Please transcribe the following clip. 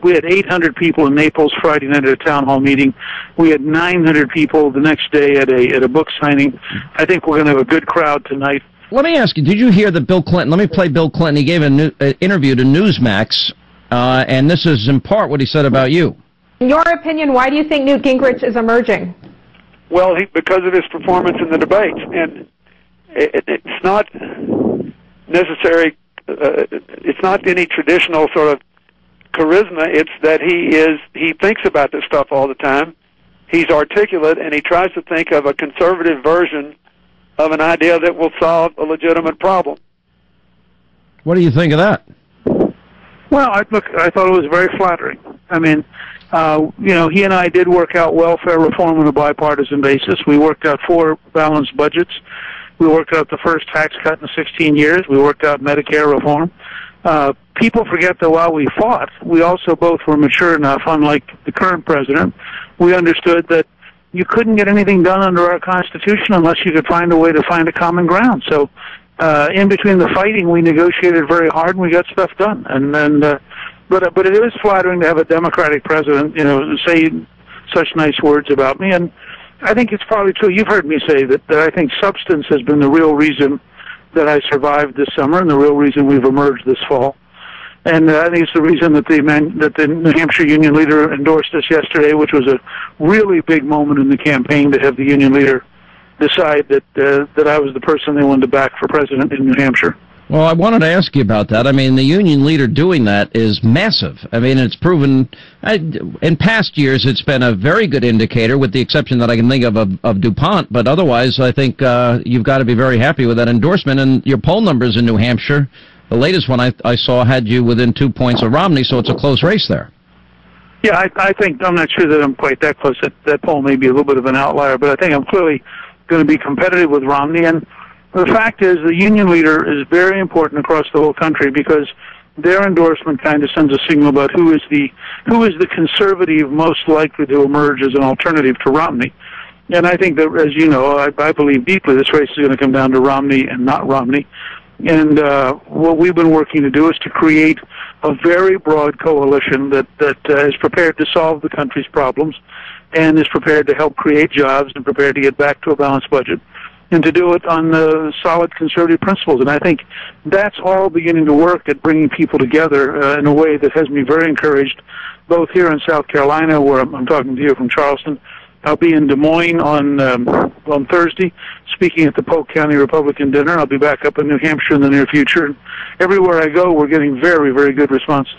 we had 800 people in Naples Friday night at a town hall meeting. We had 900 people the next day at a book signing. I think we're going to have a good crowd tonight. Let me ask you, did you hear that Bill Clinton, let me play Bill Clinton, he gave an interview to Newsmax, and this is in part what he said about you. In your opinion, why do you think Newt Gingrich is emerging? Well, because of his performance in the debates, and it's not necessary. It's not any traditional sort of charisma. It's that he thinks about this stuff all the time. He's articulate, and he tries to think of a conservative version of an idea that will solve a legitimate problem. What do you think of that? Well, I thought it was very flattering. I mean, he and I did work out welfare reform on a bipartisan basis. We worked out 4 balanced budgets. We worked out the first tax cut in 16 years. We worked out Medicare reform. People forget that while we fought, we also both were mature enough, unlike the current president. We understood that you couldn't get anything done under our Constitution unless you could find a way to find a common ground. So in between the fighting, we negotiated very hard, and we got stuff done. But it is flattering to have a Democratic president, say such nice words about me. And I think it's probably true. You've heard me say that I think substance has been the real reason that I survived this summer and the real reason we've emerged this fall. And I think it's the reason that the New Hampshire union leader endorsed us yesterday, which was a really big moment in the campaign to have the union leader decide that I was the person they wanted to back for president in New Hampshire. Well, I wanted to ask you about that. I mean, the union leader doing that is massive. I mean, it's proven, in past years, it's been a very good indicator, with the exception that I can think of DuPont. But otherwise, I think you've got to be very happy with that endorsement. And your poll numbers in New Hampshire, the latest one I saw had you within 2 points of Romney, so it's a close race there. Yeah, I think, I'm not sure that I'm quite that close. That poll may be a little bit of an outlier, but I think I'm clearly going to be competitive with Romney. And the fact is, the union leader is very important across the whole country because their endorsement kind of sends a signal about who is the conservative most likely to emerge as an alternative to Romney. And I think that, as you know, I believe deeply this race is going to come down to Romney and not Romney. And what we've been working to do is to create a very broad coalition that is prepared to solve the country's problems and is prepared to help create jobs and prepared to get back to a balanced budget, and to do it on solid conservative principles. And I think that's all beginning to work at bringing people together in a way that has me very encouraged, both here in South Carolina, where I'm talking to you from Charleston. I'll be in Des Moines on Thursday, speaking at the Polk County Republican Dinner. I'll be back up in New Hampshire in the near future. And everywhere I go, we're getting very, very good responses.